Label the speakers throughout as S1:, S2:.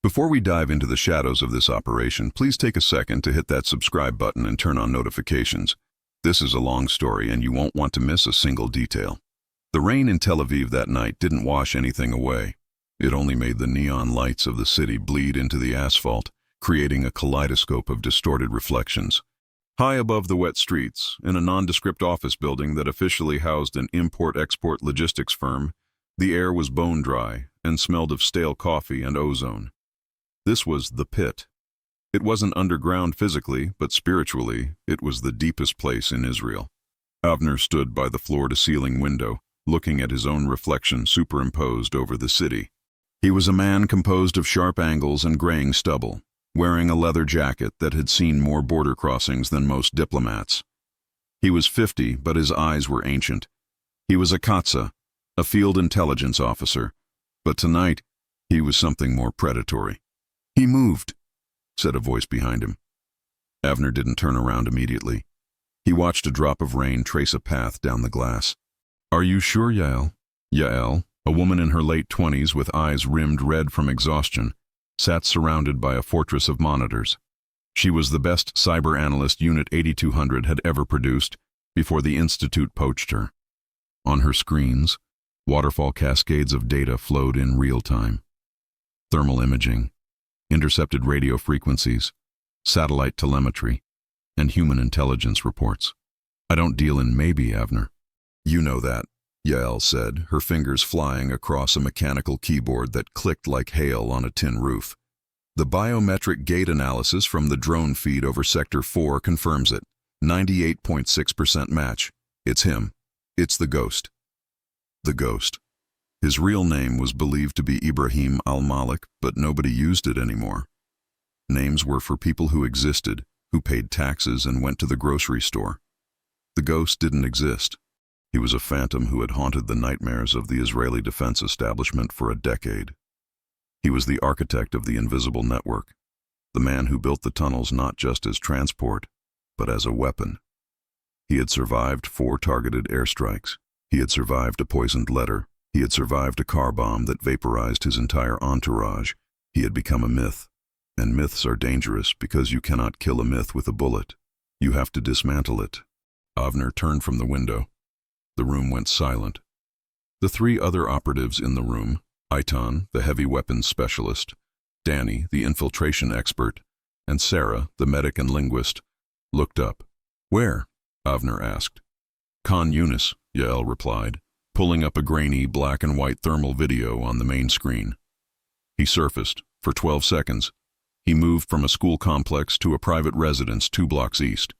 S1: Before we dive into the shadows of this operation, please take a second to hit that subscribe button and turn on notifications. This is a long story and you won't want to miss a single detail. The rain in Tel Aviv that night didn't wash anything away. It only made the neon lights of the city bleed into the asphalt, creating a kaleidoscope of distorted reflections. High above the wet streets, in a nondescript office building that officially housed an import-export logistics firm, the air was bone-dry and smelled of stale coffee and ozone. This was the pit. It wasn't underground physically, but spiritually, it was the deepest place in Israel. Avner stood by the floor-to-ceiling window, looking at his own reflection superimposed over the city. He was a man composed of sharp angles and graying stubble, wearing a leather jacket that had seen more border crossings than most diplomats. He was 50, but his eyes were ancient. He was a Katza, a field intelligence officer, but tonight he was something more predatory. "He moved," said a voice behind him. Avner didn't turn around immediately. He watched a drop of rain trace a path down the glass. "Are you sure, Yael?" Yael, a woman in her late 20s with eyes rimmed red from exhaustion, sat surrounded by a fortress of monitors. She was the best cyber analyst Unit 8200 had ever produced before the Institute poached her. On her screens, waterfall cascades of data flowed in real time. Thermal imaging, intercepted radio frequencies, satellite telemetry, and human intelligence reports. "I don't deal in maybe, Avner." "You know that," Yael said, her fingers flying across a mechanical keyboard that clicked like hail on a tin roof. "The biometric gate analysis from the drone feed over Sector 4 confirms it. 98.6% match. It's him. It's the ghost." The ghost. His real name was believed to be Ibrahim al-Malik, but nobody used it anymore. Names were for people who existed, who paid taxes and went to the grocery store. The ghost didn't exist. He was a phantom who had haunted the nightmares of the Israeli defense establishment for a decade. He was the architect of the invisible network, the man who built the tunnels not just as transport, but as a weapon. He had survived 4 targeted airstrikes. He had survived a poisoned letter. He had survived a car bomb that vaporized his entire entourage. He had become a myth. And myths are dangerous because you cannot kill a myth with a bullet. You have to dismantle it. Avner turned from the window. The room went silent. The 3 other operatives in the room, Eitan, the heavy weapons specialist, Danny, the infiltration expert, and Sarah, the medic and linguist, looked up. "Where?" Avner asked. "Khan Yunis," Yael replied, pulling up a grainy black and white thermal video on the main screen. He surfaced. For 12 seconds. He moved from a school complex to a private residence 2 blocks east.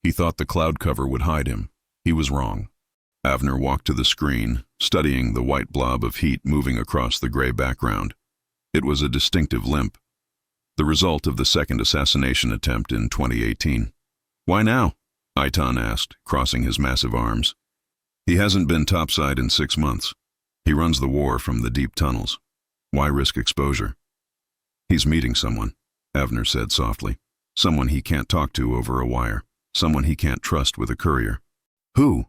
S1: He thought the cloud cover would hide him. He was wrong. Avner walked to the screen, studying the white blob of heat moving across the gray background. It was a distinctive limp. The result of the second assassination attempt in 2018. "Why now?" Eitan asked, crossing his massive arms. "He hasn't been topside in 6 months. He runs the war from the deep tunnels. Why risk exposure?" "He's meeting someone," Avner said softly. "Someone he can't talk to over a wire. Someone he can't trust with a courier." "Who?"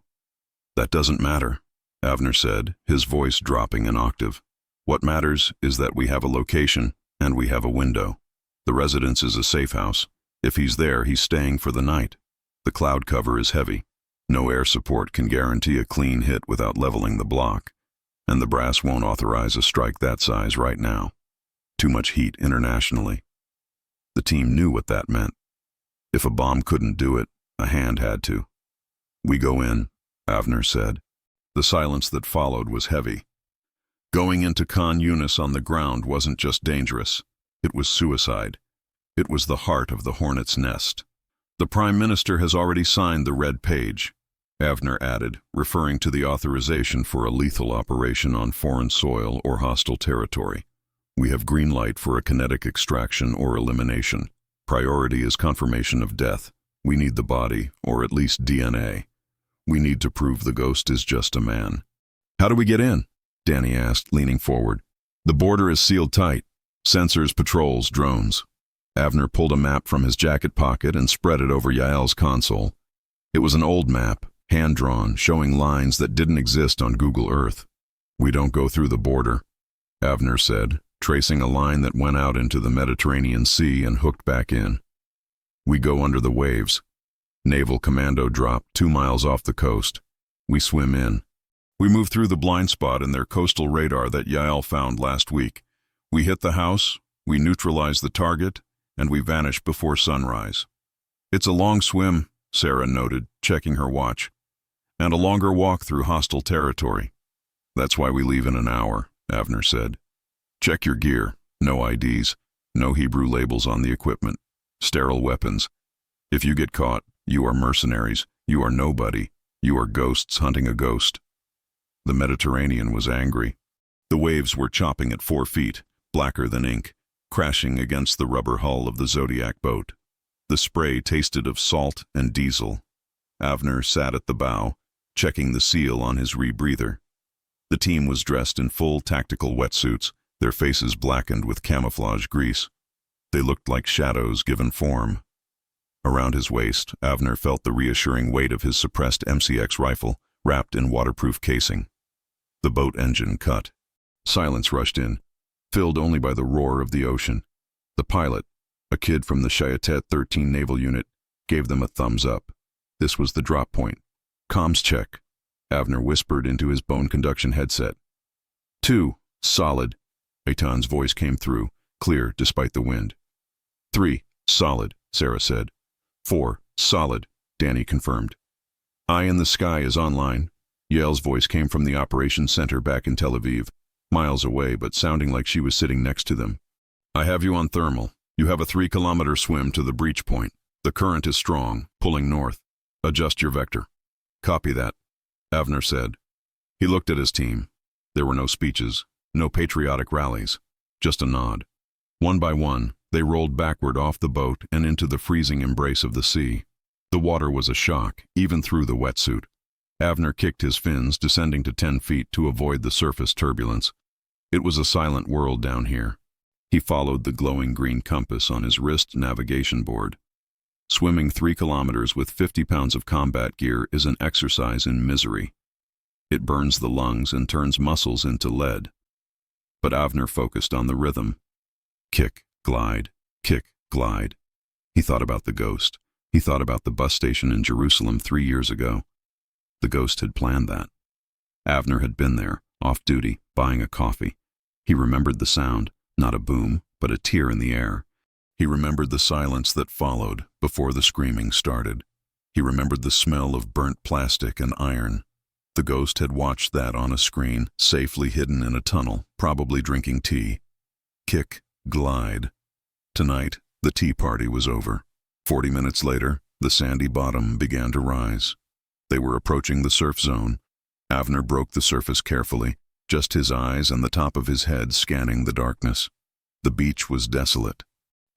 S1: "That doesn't matter," Avner said, his voice dropping an octave. "What matters is that we have a location and we have a window. The residence is a safe house. If he's there, he's staying for the night. The cloud cover is heavy. No air support can guarantee a clean hit without leveling the block, and the brass won't authorize a strike that size right now. Too much heat internationally." The team knew what that meant. If a bomb couldn't do it, a hand had to. "We go in," Avner said. The silence that followed was heavy. Going into Khan Yunis on the ground wasn't just dangerous. It was suicide. It was the heart of the hornet's nest. "The Prime Minister has already signed the red page," Avner added, referring to the authorization for a lethal operation on foreign soil or hostile territory. "We have green light for a kinetic extraction or elimination. Priority is confirmation of death. We need the body, or at least DNA. We need to prove the ghost is just a man." "How do we get in?" Danny asked, leaning forward. "The border is sealed tight. Sensors, patrols, drones." Avner pulled a map from his jacket pocket and spread it over Yael's console. It was an old map, hand-drawn, showing lines that didn't exist on Google Earth. "We don't go through the border," Avner said, tracing a line that went out into the Mediterranean Sea and hooked back in. We go under the waves. Naval commando drop 2 miles off the coast. We swim in. We move through the blind spot in their coastal radar that Yael found last week. We hit the house, we neutralize the target, and we vanish before sunrise. It's a long swim, Sarah noted, checking her watch, and a longer walk through hostile territory. That's why we leave in an hour, Avner said. Check your gear. No IDs. No Hebrew labels on the equipment. Sterile weapons. If you get caught, you are mercenaries. You are nobody. You are ghosts hunting a ghost. The Mediterranean was angry. The waves were chopping at 4 feet, blacker than ink, crashing against the rubber hull of the Zodiac boat. The spray tasted of salt and diesel. Avner sat at the bow, checking the seal on his rebreather. The team was dressed in full tactical wetsuits, their faces blackened with camouflage grease. They looked like shadows given form. Around his waist, Avner felt the reassuring weight of his suppressed MCX rifle, wrapped in waterproof casing. The boat engine cut. Silence rushed in, filled only by the roar of the ocean. The pilot, a kid from the Shayatet 13 Naval Unit, gave them a thumbs up. This was the drop point. Comms check, Avner whispered into his bone conduction headset. 2, solid, Eitan's voice came through, clear despite the wind. 3, solid, Sarah said. 4, solid, Danny confirmed. Eye in the sky is online. Yael's voice came from the operations center back in Tel Aviv, miles away but sounding like she was sitting next to them. I have you on thermal. You have a 3-kilometer swim to the breach point. The current is strong, pulling north. Adjust your vector. Copy that, Avner said. He looked at his team. There were no speeches, no patriotic rallies, just a nod. One by one, they rolled backward off the boat and into the freezing embrace of the sea. The water was a shock, even through the wetsuit. Avner kicked his fins, descending to 10 feet to avoid the surface turbulence. It was a silent world down here. He followed the glowing green compass on his wrist navigation board. Swimming 3 kilometers with 50 pounds of combat gear is an exercise in misery. It burns the lungs and turns muscles into lead. But Avner focused on the rhythm. Kick, glide, kick, glide. He thought about the ghost. He thought about the bus station in Jerusalem 3 years ago. The ghost had planned that. Avner had been there, off duty, buying a coffee. He remembered the sound, not a boom, but a tear in the air. He remembered the silence that followed before the screaming started. He remembered the smell of burnt plastic and iron. The ghost had watched that on a screen, safely hidden in a tunnel, probably drinking tea. Kick, glide. Tonight, the tea party was over. 40 minutes later, the sandy bottom began to rise. They were approaching the surf zone. Avner broke the surface carefully, just his eyes and the top of his head scanning the darkness. The beach was desolate.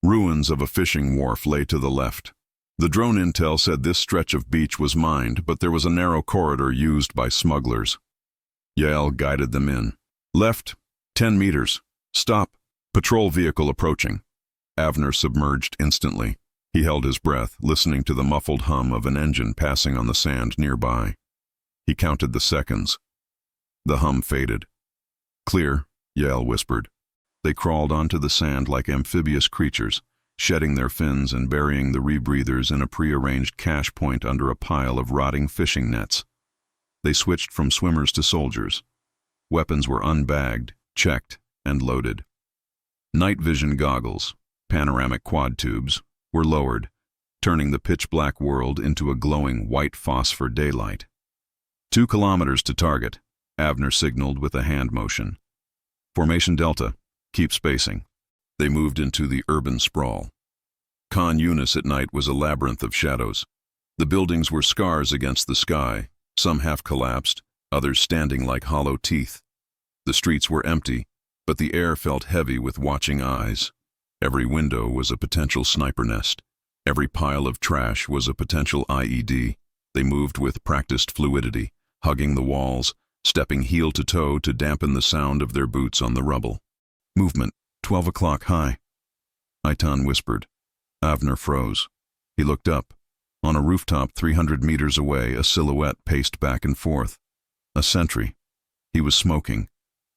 S1: Ruins of a fishing wharf lay to the left. The drone intel said this stretch of beach was mined, but there was a narrow corridor used by smugglers. Yael guided them in. Left, 10 meters. Stop. Patrol vehicle approaching. Avner submerged instantly. He held his breath, listening to the muffled hum of an engine passing on the sand nearby. He counted the seconds. The hum faded. Clear, Yael whispered. They crawled onto the sand like amphibious creatures, shedding their fins and burying the rebreathers in a prearranged cache point under a pile of rotting fishing nets. They switched from swimmers to soldiers. Weapons were unbagged, checked, and loaded. Night vision goggles, panoramic quad tubes, were lowered, turning the pitch-black world into a glowing white phosphor daylight. 2 kilometers to target, Avner signaled with a hand motion. Formation Delta, keep spacing. They moved into the urban sprawl. Khan Yunis at night was a labyrinth of shadows. The buildings were scars against the sky, some half collapsed, others standing like hollow teeth. The streets were empty, but the air felt heavy with watching eyes. Every window was a potential sniper nest. Every pile of trash was a potential IED. They moved with practiced fluidity, hugging the walls, stepping heel to toe to dampen the sound of their boots on the rubble. Movement, 12 o'clock high. Eitan whispered. Avner froze. He looked up. On a rooftop 300 meters away, a silhouette paced back and forth. A sentry. He was smoking.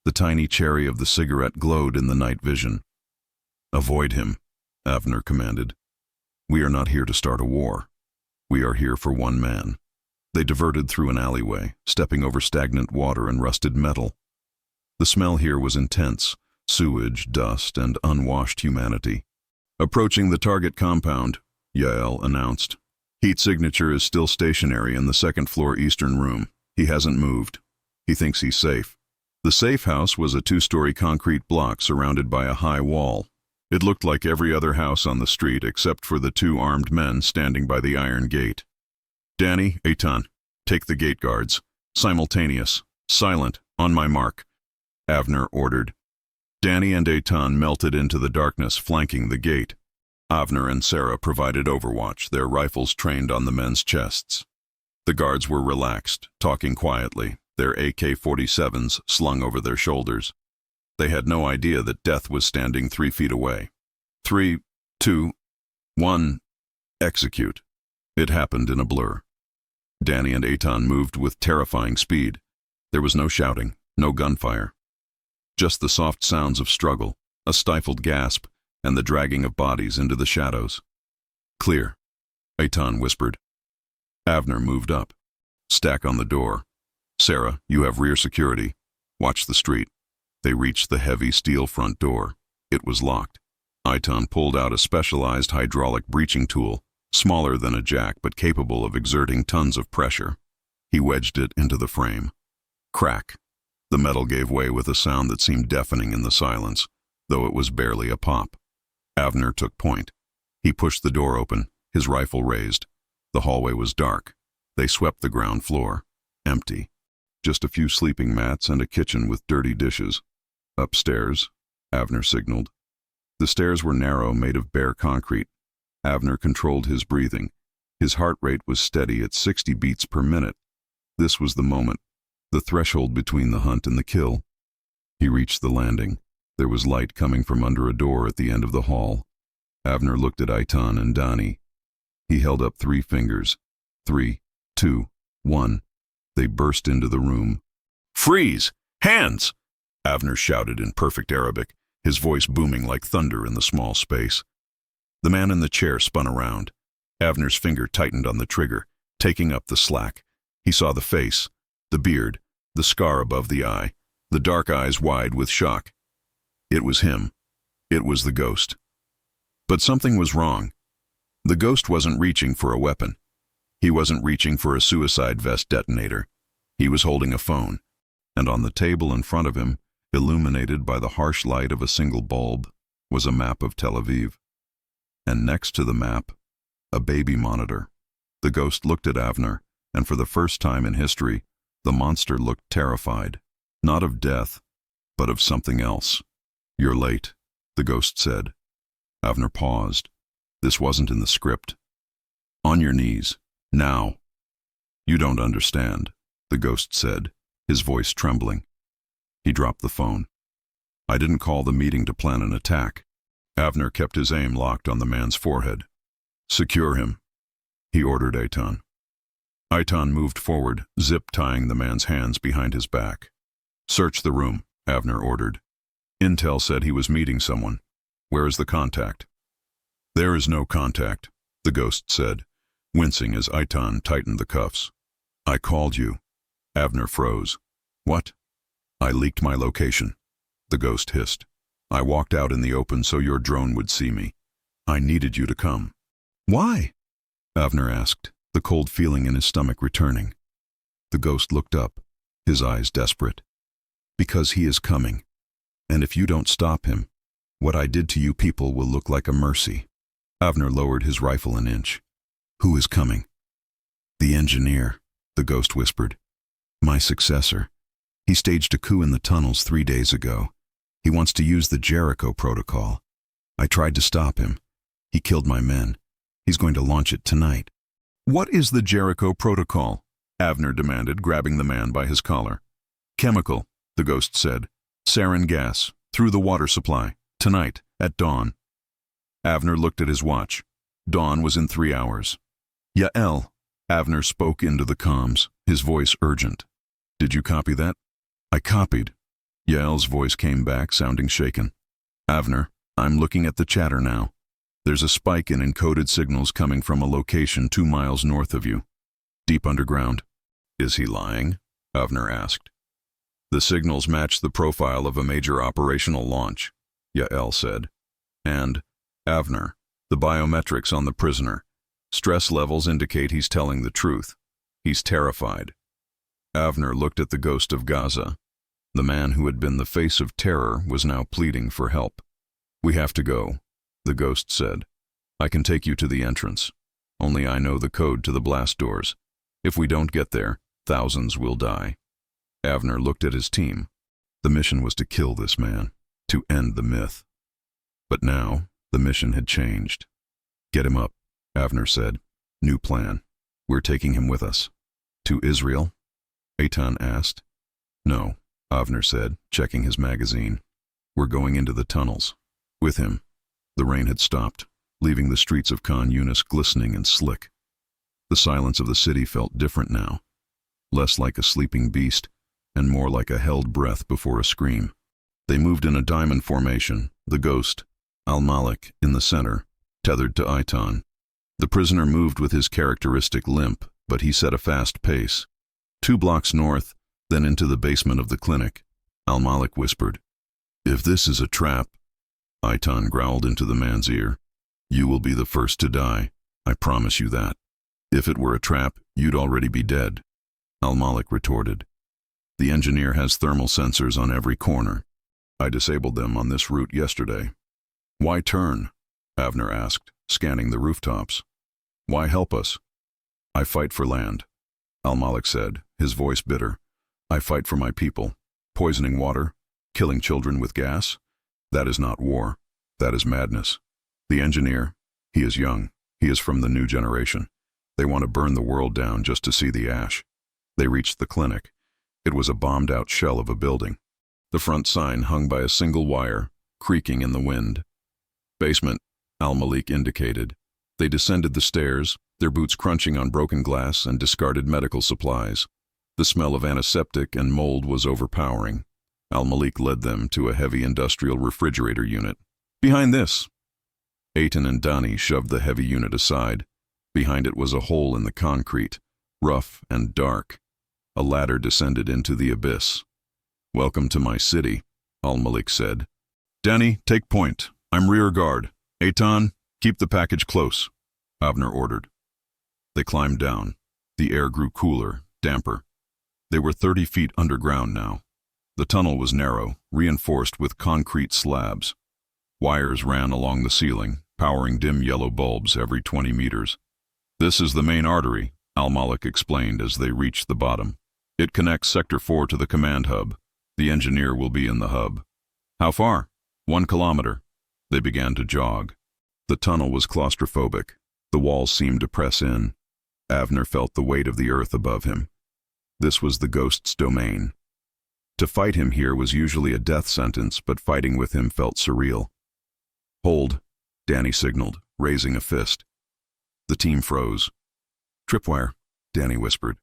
S1: The tiny cherry of the cigarette glowed in the night vision. "Avoid him," Avner commanded. "We are not here to start a war. We are here for one man." They diverted through an alleyway, stepping over stagnant water and rusted metal. The smell here was intense: sewage, dust, and unwashed humanity. "Approaching the target compound," Yael announced. "Heat signature is still stationary in the second-floor eastern room. He hasn't moved. He thinks he's safe." The safe house was a 2-story concrete block surrounded by a high wall. It looked like every other house on the street except for the 2 armed men standing by the iron gate. "Danny, Eitan, take the gate guards. Simultaneous. Silent. On my mark," Avner ordered. Danny and Eitan melted into the darkness, flanking the gate. Avner and Sarah provided overwatch, their rifles trained on the men's chests. The guards were relaxed, talking quietly, their AK-47s slung over their shoulders. They had no idea that death was standing 3 feet away. 3, 2, 1, execute. It happened in a blur. Danny and Eitan moved with terrifying speed. There was no shouting, no gunfire. Just the soft sounds of struggle, a stifled gasp, and the dragging of bodies into the shadows. "Clear," Eitan whispered. Avner moved up. "Stack on the door. Sarah, you have rear security. Watch the street." They reached the heavy steel front door. It was locked. Eitan pulled out a specialized hydraulic breaching tool, smaller than a jack but capable of exerting tons of pressure. He wedged it into the frame. Crack. The metal gave way with a sound that seemed deafening in the silence, though it was barely a pop. Avner took point. He pushed the door open, his rifle raised. The hallway was dark. They swept the ground floor. Empty. Just a few sleeping mats and a kitchen with dirty dishes. "Upstairs," Avner signaled. The stairs were narrow, made of bare concrete. Avner controlled his breathing. His heart rate was steady at 60 beats per minute. This was the moment, the threshold between the hunt and the kill. He reached the landing. There was light coming from under a door at the end of the hall. Avner looked at Eitan and Danny. He held up 3 fingers. 3, 2, 1. They burst into the room. "Freeze! Hands!" Avner shouted in perfect Arabic, his voice booming like thunder in the small space. The man in the chair spun around. Avner's finger tightened on the trigger, taking up the slack. He saw the face, the beard, the scar above the eye, the dark eyes wide with shock. It was him. It was the ghost. But something was wrong. The ghost wasn't reaching for a weapon. He wasn't reaching for a suicide vest detonator. He was holding a phone, and on the table in front of him, illuminated by the harsh light of a single bulb, was a map of Tel Aviv. And next to the map, a baby monitor. The ghost looked at Avner, and for the first time in history, the monster looked terrified, not of death, but of something else. "You're late," the ghost said. Avner paused. This wasn't in the script. "On your knees, now." "You don't understand," the ghost said, his voice trembling. He dropped the phone. "I didn't call the meeting to plan an attack." Avner kept his aim locked on the man's forehead. "Secure him," he ordered Eitan. Eitan moved forward, zip-tying the man's hands behind his back. "Search the room," Avner ordered. "Intel said he was meeting someone. Where is the contact?" "There is no contact," the ghost said, wincing as Eitan tightened the cuffs. "I called you." Avner froze. "What?" "I leaked my location," the ghost hissed. "I walked out in the open so your drone would see me. I needed you to come." "Why?" Avner asked, the cold feeling in his stomach returning. The ghost looked up, his eyes desperate. "Because he is coming. And if you don't stop him, what I did to you people will look like a mercy." Avner lowered his rifle an inch. "Who is coming?" "The engineer," the ghost whispered. "My successor. He staged a coup in the tunnels 3 days ago. He wants to use the Jericho protocol. I tried to stop him. He killed my men. He's going to launch it tonight." "What is the Jericho protocol?" Avner demanded, grabbing the man by his collar. "Chemical," the ghost said. "Sarin gas, through the water supply, tonight, at dawn." Avner looked at his watch. Dawn was in 3 hours. "Yael," Avner spoke into the comms, his voice urgent. "Did you copy that?" "I copied." Yael's voice came back, sounding shaken. Avner, I'm looking at the chatter now. There's a spike in encoded signals coming from a location 2 miles north of you. Deep underground. Is he lying? Avner asked. The signals match the profile of a major operational launch, Yael said. And, Avner, the biometrics on the prisoner. Stress levels indicate he's telling the truth. He's terrified. Avner looked at the ghost of Gaza. The man who had been the face of terror was now pleading for help. We have to go, the ghost said. I can take you to the entrance. Only I know the code to the blast doors. If we don't get there, thousands will die. Avner looked at his team. The mission was to kill this man, to end the myth. But now, the mission had changed. Get him up, Avner said. New plan. We're taking him with us. To Israel? Eitan asked. No, Avner said, checking his magazine. We're going into the tunnels. With him. The rain had stopped, leaving the streets of Khan Yunis glistening and slick. The silence of the city felt different now. Less like a sleeping beast, and more like a held breath before a scream. They moved in a diamond formation, the ghost, Al-Malik, in the center, tethered to Eitan. The prisoner moved with his characteristic limp, but he set a fast pace. 2 blocks north, then into the basement of the clinic. Al-Malik whispered, If this is a trap, Eitan growled into the man's ear, you will be the first to die. I promise you that. If it were a trap, you'd already be dead. Al-Malik retorted. The engineer has thermal sensors on every corner. I disabled them on this route yesterday. Why turn? Avner asked, scanning the rooftops. Why help us? I fight for land, Al-Malik said, his voice bitter. I fight for my people. Poisoning water, killing children with gas. That is not war. That is madness. The engineer, he is young. He is from the new generation. They want to burn the world down just to see the ash. They reached the clinic. It was a bombed-out shell of a building. The front sign hung by a single wire, creaking in the wind. Basement, Al-Malik indicated. They descended the stairs, their boots crunching on broken glass and discarded medical supplies. The smell of antiseptic and mold was overpowering. Al-Malik led them to a heavy industrial refrigerator unit. Behind this! Eitan and Dani shoved the heavy unit aside. Behind it was a hole in the concrete, rough and dark. A ladder descended into the abyss. Welcome to my city, Al-Malik said. Dani, take point. I'm rear guard. Eitan, keep the package close, Avner ordered. They climbed down. The air grew cooler, damper. They were 30 feet underground now. The tunnel was narrow, reinforced with concrete slabs. Wires ran along the ceiling, powering dim yellow bulbs every 20 meters. This is the main artery, Al-Malik explained as they reached the bottom. It connects Sector 4 to the command hub. The engineer will be in the hub. How far? 1 kilometer. They began to jog. The tunnel was claustrophobic. The walls seemed to press in. Avner felt the weight of the earth above him. This was the ghost's domain. To fight him here was usually a death sentence, but fighting with him felt surreal. Hold, Dani signaled, raising a fist. The team froze. Tripwire, Dani whispered.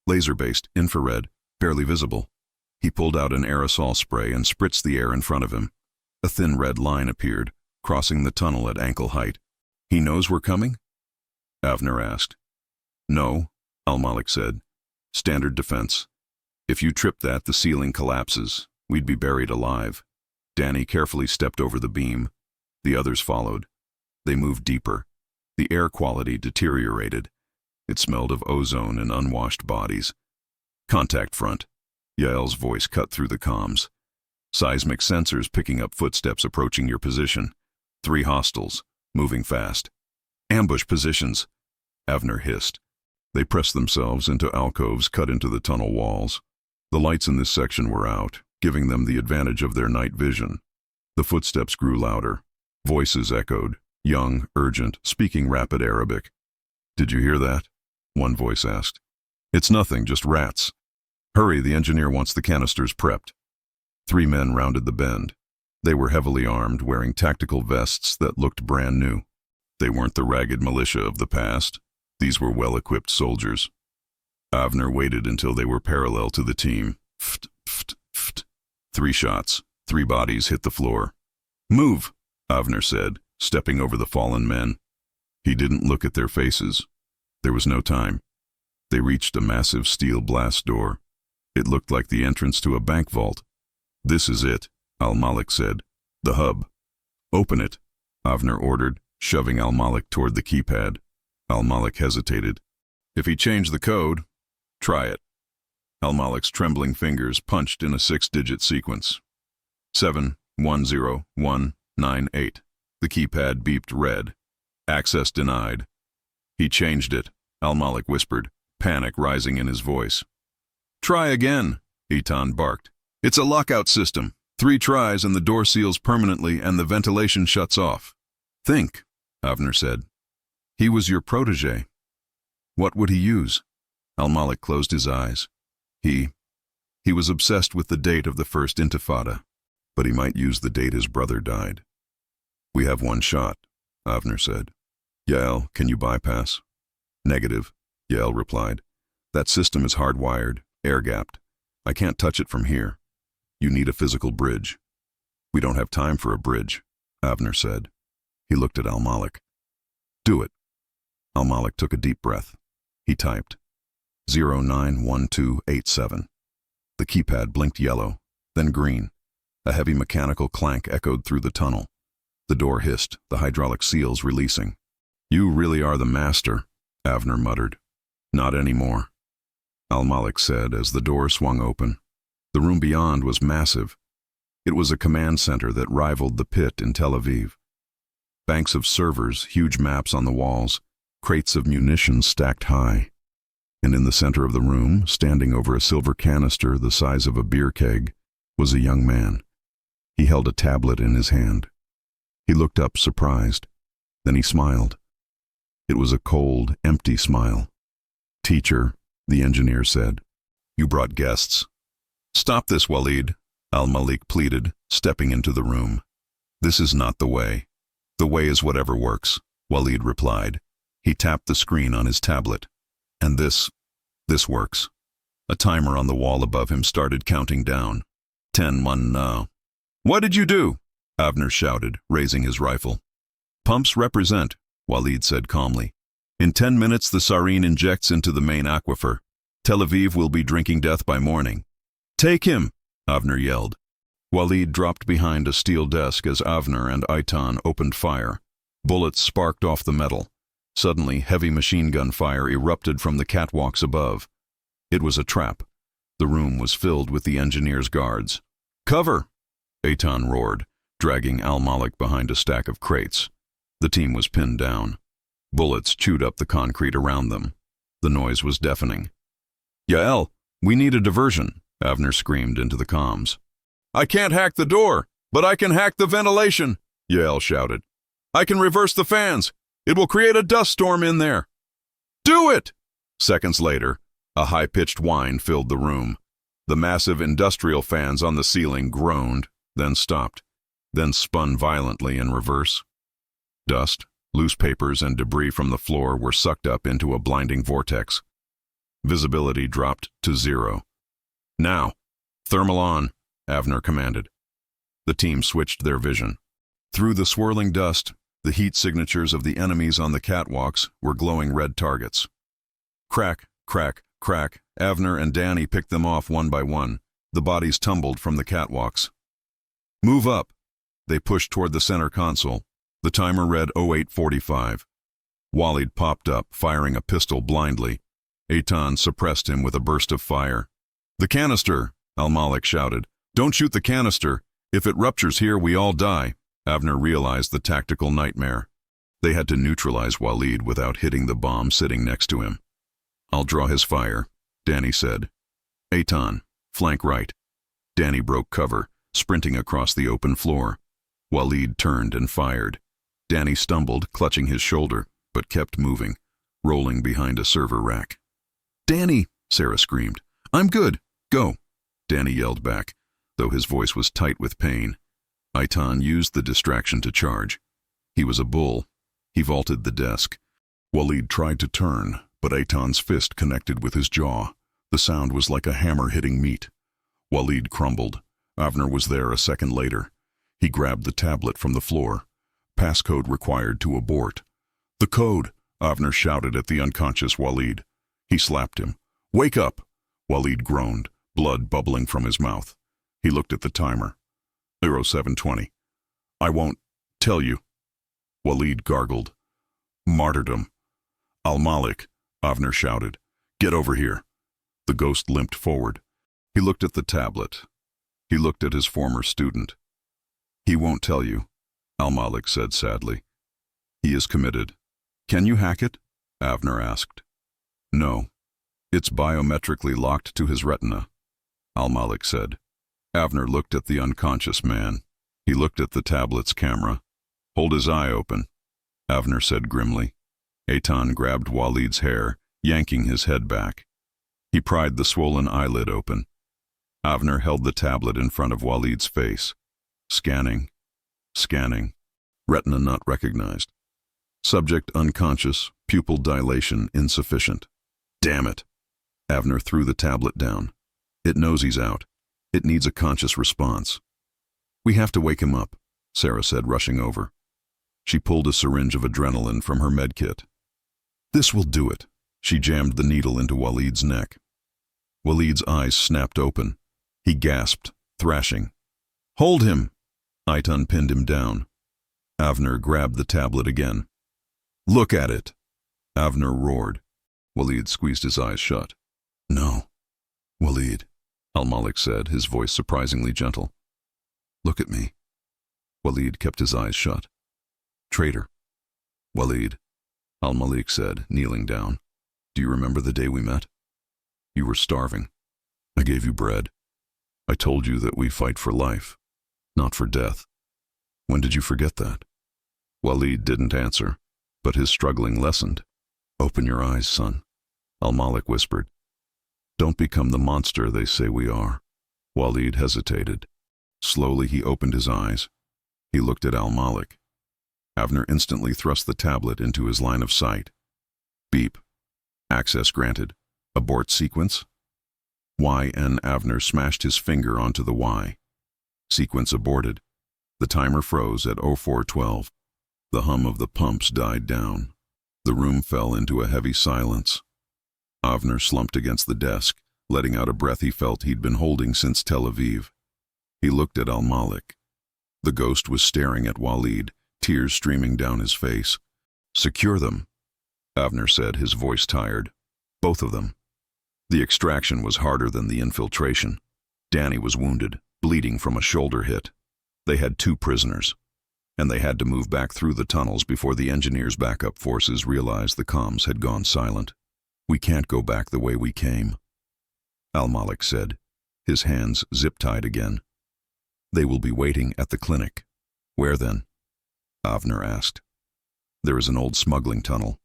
S1: Laser-based, infrared, barely visible. He pulled out an aerosol spray and spritzed the air in front of him. A thin red line appeared, crossing the tunnel at ankle height. He knows we're coming? Avner asked. No, Al-Malik said. Standard defense. If you trip that, the ceiling collapses. We'd be buried alive. Dani carefully stepped over the beam. The others followed. They moved deeper. The air quality deteriorated. It smelled of ozone and unwashed bodies. Contact front. Yael's voice cut through the comms. Seismic sensors picking up footsteps approaching your position. 3 hostiles, moving fast. Ambush positions, Avner hissed. They pressed themselves into alcoves cut into the tunnel walls. The lights in this section were out, giving them the advantage of their night vision. The footsteps grew louder. Voices echoed, young, urgent, speaking rapid Arabic. Did you hear that? One voice asked. It's nothing, just rats. Hurry, the engineer wants the canisters prepped. 3 men rounded the bend. They were heavily armed, wearing tactical vests that looked brand new. They weren't the ragged militia of the past. These were well-equipped soldiers. Avner waited until they were parallel to the team. Pft, pft, pft. 3 shots, 3 bodies hit the floor. "Move," Avner said, stepping over the fallen men. He didn't look at their faces. There was no time. They reached a massive steel blast door. It looked like the entrance to a bank vault. "This is it," Al-Malik said. "The hub." "Open it," Avner ordered, shoving Al-Malik toward the keypad. Al-Malik hesitated. "If he changed the code, try it." Al-Malik's trembling fingers punched in a 6-digit sequence. 710198. The keypad beeped red. "Access denied." "He changed it," Al-Malik whispered, panic rising in his voice. "Try again," Eitan barked. "It's a lockout system. 3 tries and the door seals permanently and the ventilation shuts off." "Think," Avner said. "He was your protege. What would he use?" Al-Malik closed his eyes. He was obsessed with the date of the first Intifada, but he might use the date his brother died. "We have 1 shot," Avner said. "Yael, can you bypass?" "Negative," Yael replied. "That system is hardwired, air-gapped. I can't touch it from here. You need a physical bridge." "We don't have time for a bridge," Avner said. He looked at Al-Malik. "Do it." Al-Malik took a deep breath. He typed 091287. The keypad blinked yellow, then green. A heavy mechanical clank echoed through the tunnel. The door hissed, the hydraulic seals releasing. "You really are the master," Avner muttered. "Not anymore," Al-Malik said as the door swung open. The room beyond was massive. It was a command center that rivaled the pit in Tel Aviv. Banks of servers, huge maps on the walls, crates of munitions stacked high. And in the center of the room, standing over a silver canister the size of a beer keg, was a young man. He held a tablet in his hand. He looked up, surprised. Then he smiled. It was a cold, empty smile. "Teacher," the engineer said, "you brought guests." "Stop this, Walid," Al-Malik pleaded, stepping into the room. "This is not the way." "The way is whatever works," Walid replied. He tapped the screen on his tablet. "And this works." A timer on the wall above him started counting down. 10-1 now. "What did you do?" Avner shouted, raising his rifle. "Pumps represent," Walid said calmly. "In 10 minutes the sarin injects into the main aquifer. Tel Aviv will be drinking death by morning." "Take him!" Avner yelled. Walid dropped behind a steel desk as Avner and Eitan opened fire. Bullets sparked off the metal. Suddenly, heavy machine gun fire erupted from the catwalks above. It was a trap. The room was filled with the engineers' guards. "Cover!" Eitan roared, dragging Al-Malik behind a stack of crates. The team was pinned down. Bullets chewed up the concrete around them. The noise was deafening. "Yael, we need a diversion," Avner screamed into the comms. "I can't hack the door, but I can hack the ventilation," Yael shouted. "I can reverse the fans. It will create a dust storm in there." "Do it!" Seconds later, a high-pitched whine filled the room. The massive industrial fans on the ceiling groaned, then stopped, then spun violently in reverse. Dust, loose papers, and debris from the floor were sucked up into a blinding vortex. Visibility dropped to 0. "Now, thermal on," Avner commanded. The team switched their vision. Through the swirling dust, the heat signatures of the enemies on the catwalks were glowing red targets. Crack, crack, crack. Avner and Danny picked them off one by one. The bodies tumbled from the catwalks. "Move up." They pushed toward the center console. The timer read 0845. Walid popped up, firing a pistol blindly. Eitan suppressed him with a burst of fire. "The canister," Al-Malik shouted. "Don't shoot the canister. If it ruptures here, we all die." Avner realized the tactical nightmare. They had to neutralize Walid without hitting the bomb sitting next to him. "I'll draw his fire," Danny said. "Eitan, flank right." Danny broke cover, sprinting across the open floor. Walid turned and fired. Danny stumbled, clutching his shoulder, but kept moving, rolling behind a server rack. "Danny!" Sarah screamed. "I'm good. Go!" Danny yelled back, though his voice was tight with pain. Eitan used the distraction to charge. He was a bull. He vaulted the desk. Walid tried to turn, but Eitan's fist connected with his jaw. The sound was like a hammer hitting meat. Walid crumbled. Avner was there a second later. He grabbed the tablet from the floor. Passcode required to abort. "The code!" Avner shouted at the unconscious Walid. He slapped him. "Wake up!" Walid groaned, blood bubbling from his mouth. He looked at the timer. 0720. "I won't tell you." Walid gargled. "Martyrdom." "Al-Malik," Avner shouted. "Get over here." The ghost limped forward. He looked at the tablet. He looked at his former student. "He won't tell you," Al-Malik said sadly. "He is committed." "Can you hack it?" Avner asked. "No. It's biometrically locked to his retina," Al-Malik said. Avner looked at the unconscious man. He looked at the tablet's camera. "Hold his eye open," Avner said grimly. Eitan grabbed Walid's hair, yanking his head back. He pried the swollen eyelid open. Avner held the tablet in front of Walid's face. Scanning. Scanning. Retina not recognized. Subject unconscious, pupil dilation insufficient. "Damn it." Avner threw the tablet down. "It knows he's out. It needs a conscious response." "We have to wake him up," Sarah said, rushing over. She pulled a syringe of adrenaline from her medkit. "This will do it." She jammed the needle into Walid's neck. Walid's eyes snapped open. He gasped, thrashing. "Hold him!" Eitan pinned him down. Avner grabbed the tablet again. "Look at it!" Avner roared. Walid squeezed his eyes shut. "No, Walid," Al-Malik said, his voice surprisingly gentle. "Look at me." Walid kept his eyes shut. "Traitor." "Walid," Al-Malik said, kneeling down. "Do you remember the day we met? You were starving. I gave you bread. I told you that we fight for life, not for death. When did you forget that?" Walid didn't answer, but his struggling lessened. "Open your eyes, son," Al-Malik whispered. "Don't become the monster they say we are." Walid hesitated. Slowly he opened his eyes. He looked at Al-Malik. Avner instantly thrust the tablet into his line of sight. Beep. Access granted. Abort sequence. YN Avner smashed his finger onto the Y. Sequence aborted. The timer froze at 0412. The hum of the pumps died down. The room fell into a heavy silence. Avner slumped against the desk, letting out a breath he felt he'd been holding since Tel Aviv. He looked at Al-Malik. The ghost was staring at Walid, tears streaming down his face. "Secure them," Avner said, his voice tired. "Both of them." The extraction was harder than the infiltration. Danny was wounded, bleeding from a shoulder hit. They had 2 prisoners, and they had to move back through the tunnels before the engineers' backup forces realized the comms had gone silent. "We can't go back the way we came," Al-Malik said, his hands zip-tied again. "They will be waiting at the clinic." "Where then?" Avner asked. "There is an old smuggling tunnel.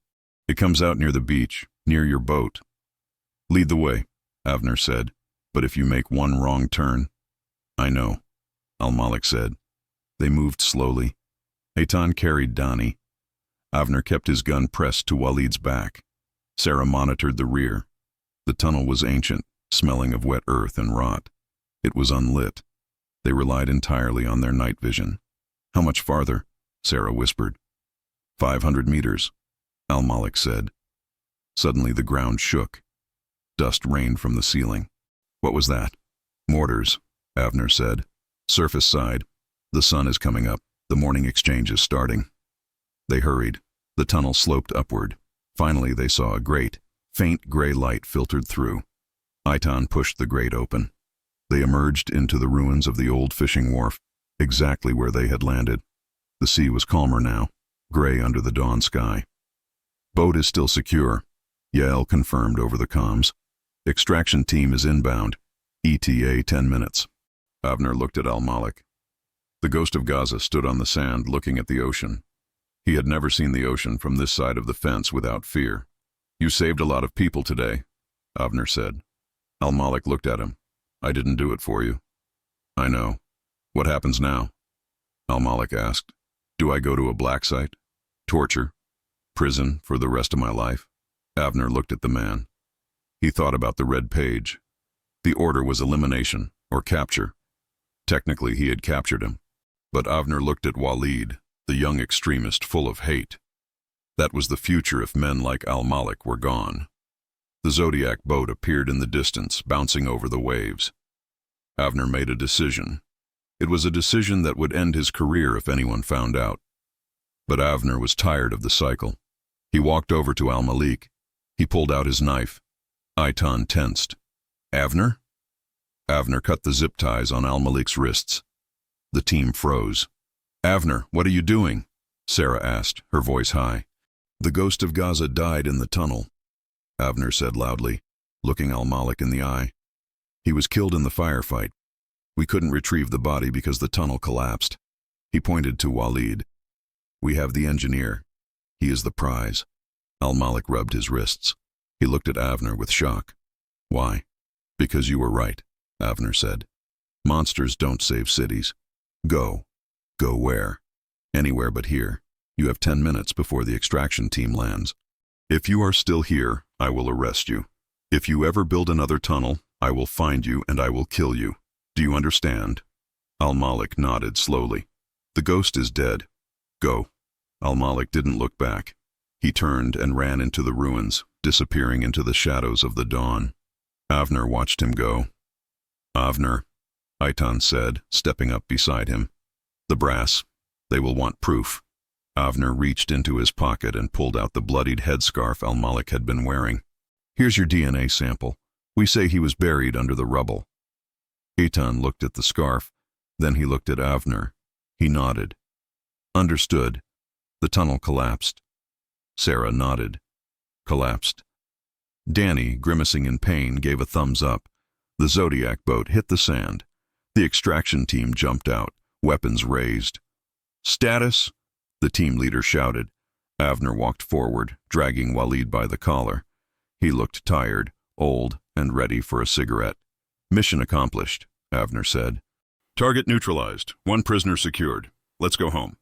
S1: It comes out near the beach, near your boat." "Lead the way," Avner said, "but if you make one wrong turn—" "I know," Al-Malik said. They moved slowly. Eitan carried Dani. Avner kept his gun pressed to Walid's back. Sarah monitored the rear. The tunnel was ancient, smelling of wet earth and rot. It was unlit. They relied entirely on their night vision. "How much farther?" Sarah whispered. 500 meters, Al-Malik said. Suddenly the ground shook. Dust rained from the ceiling. "What was that?" "Mortars," Avner said. "Surface side. The sun is coming up. The morning exchange is starting." They hurried. The tunnel sloped upward. Finally they saw a grate. Faint gray light filtered through. Eitan pushed the grate open. They emerged into the ruins of the old fishing wharf, exactly where they had landed. The sea was calmer now, gray under the dawn sky. "Boat is still secure," Yael confirmed over the comms. "Extraction team is inbound. ETA 10 minutes. Avner looked at Al-Malik. The ghost of Gaza stood on the sand looking at the ocean. He had never seen the ocean from this side of the fence without fear. "You saved a lot of people today," Avner said. Al-Malik looked at him. "I didn't do it for you." "I know. What happens now?" Al-Malik asked. "Do I go to a black site? Torture? Prison for the rest of my life?" Avner looked at the man. He thought about the red page. The order was elimination or capture. Technically, he had captured him. But Avner looked at Walid, the young extremist full of hate. That was the future if men like Al-Malik were gone. The Zodiac boat appeared in the distance, bouncing over the waves. Avner made a decision. It was a decision that would end his career if anyone found out. But Avner was tired of the cycle. He walked over to Al-Malik. He pulled out his knife. Eitan tensed. Avner? Avner cut the zip ties on Al-Malik's wrists. The team froze. Avner, what are you doing? Sarah asked, her voice high. The ghost of Gaza died in the tunnel, Avner said loudly, looking Al-Malik in the eye. He was killed in the firefight. We couldn't retrieve the body because the tunnel collapsed. He pointed to Walid. We have the engineer. He is the prize. Al-Malik rubbed his wrists. He looked at Avner with shock. Why? Because you were right, Avner said. Monsters don't save cities. Go. Go where? Anywhere but here. You have 10 minutes before the extraction team lands. If you are still here, I will arrest you. If you ever build another tunnel, I will find you and I will kill you. Do you understand? Al-Malik nodded slowly. The ghost is dead. Go. Al-Malik didn't look back. He turned and ran into the ruins, disappearing into the shadows of the dawn. Avner watched him go. Avner, Eitan said, stepping up beside him. The brass. They will want proof. Avner reached into his pocket and pulled out the bloodied headscarf Al-Malik had been wearing. Here's your DNA sample. We say he was buried under the rubble. Eitan looked at the scarf. Then he looked at Avner. He nodded. Understood. The tunnel collapsed. Sarah nodded. Collapsed. Danny, grimacing in pain, gave a thumbs up. The Zodiac boat hit the sand. The extraction team jumped out, weapons raised. Status? The team leader shouted. Avner walked forward, dragging Walid by the collar. He looked tired, old, and ready for a cigarette. Mission accomplished, Avner said. Target neutralized. 1 prisoner secured. Let's go home.